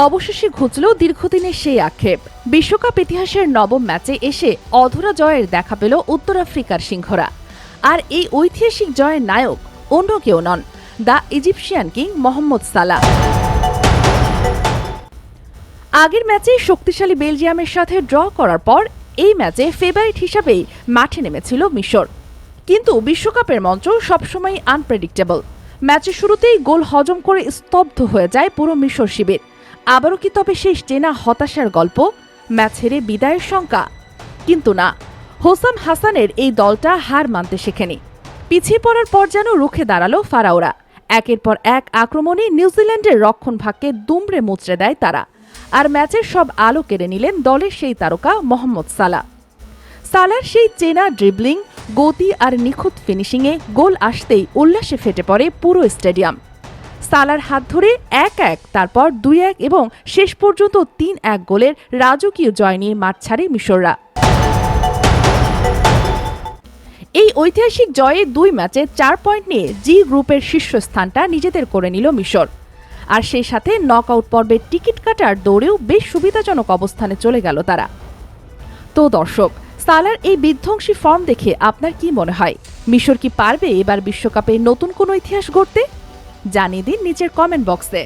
অবশেষে ঘুচল দীর্ঘদিনের সেই আক্ষেপ। বিশ্বকাপ ইতিহাসের নবম ম্যাচে এসে অধরা জয়ের দেখা পেল উত্তর আফ্রিকার সিংহরা। আর এই ঐতিহাসিক জয়ের নায়ক অন্য কেউ নন, দ্য ইজিপশিয়ান কিং মোহাম্মদ সালাহ। আগের ম্যাচে শক্তিশালী বেলজিয়ামের সাথে ড্র করার পর এই ম্যাচে ফেভারিট হিসাবেই মাঠে নেমেছিল মিশর। কিন্তু বিশ্বকাপের মঞ্চ সবসময় আনপ্রেডিক্টেবল। ম্যাচের শুরুতেই গোল হজম করে স্তব্ধ হয়ে যায় পুরো মিশর শিবির। আবারও কি তবে সেই চেনা হতাশার গল্প, ম্যাচ হেরে বিদায়ের শঙ্কা? কিন্তু না, হোসাম হাসানের এই দলটা হার মানতে শেখেনি। পিছিয়ে পড়ার পর যেন রুখে দাঁড়ালো ফারাওরা। একের পর এক আক্রমণে নিউজিল্যান্ডের রক্ষণভাগকে দুমড়ে মুচড়ে দেয় তারা। আর ম্যাচের সব আলো কেড়ে নিলেন দলের সেই তারকা মোহাম্মদ সালাহ। সালাহর সেই চেনা ড্রিবলিং, গতি আর নিখুঁত ফিনিশিংয়ে গোল আসতেই উল্লাসে ফেটে পড়ে পুরো স্টেডিয়াম। সালাহর হাত ধরে 1-1, তারপর 2-1 এবং শেষ পর্যন্ত 3-1 গোলের রাজকীয় জয় নিয়ে মাঠ ছাড়ে মিশররা। এই ঐতিহাসিক জয়ে 2 ম্যাচে 4 পয়েন্ট নিয়ে জি গ্রুপের শীর্ষস্থানটা নিজেদের করে নিল মিশর। আর সেই সাথে নকআউট পর্বের টিকিট কাটার দৌড়েও বেশ সুবিধাজনক অবস্থানে চলে গেল তারা। তো দর্শক, সালাহর এই বিধ্বংসী ফর্ম দেখে আপনার কি মনে হয়? মিশর কি পারবে এবার বিশ্বকাপে নতুন কোনো ইতিহাস গড়তে? জানিয়ে দিন নিচের কমেন্ট বক্সে।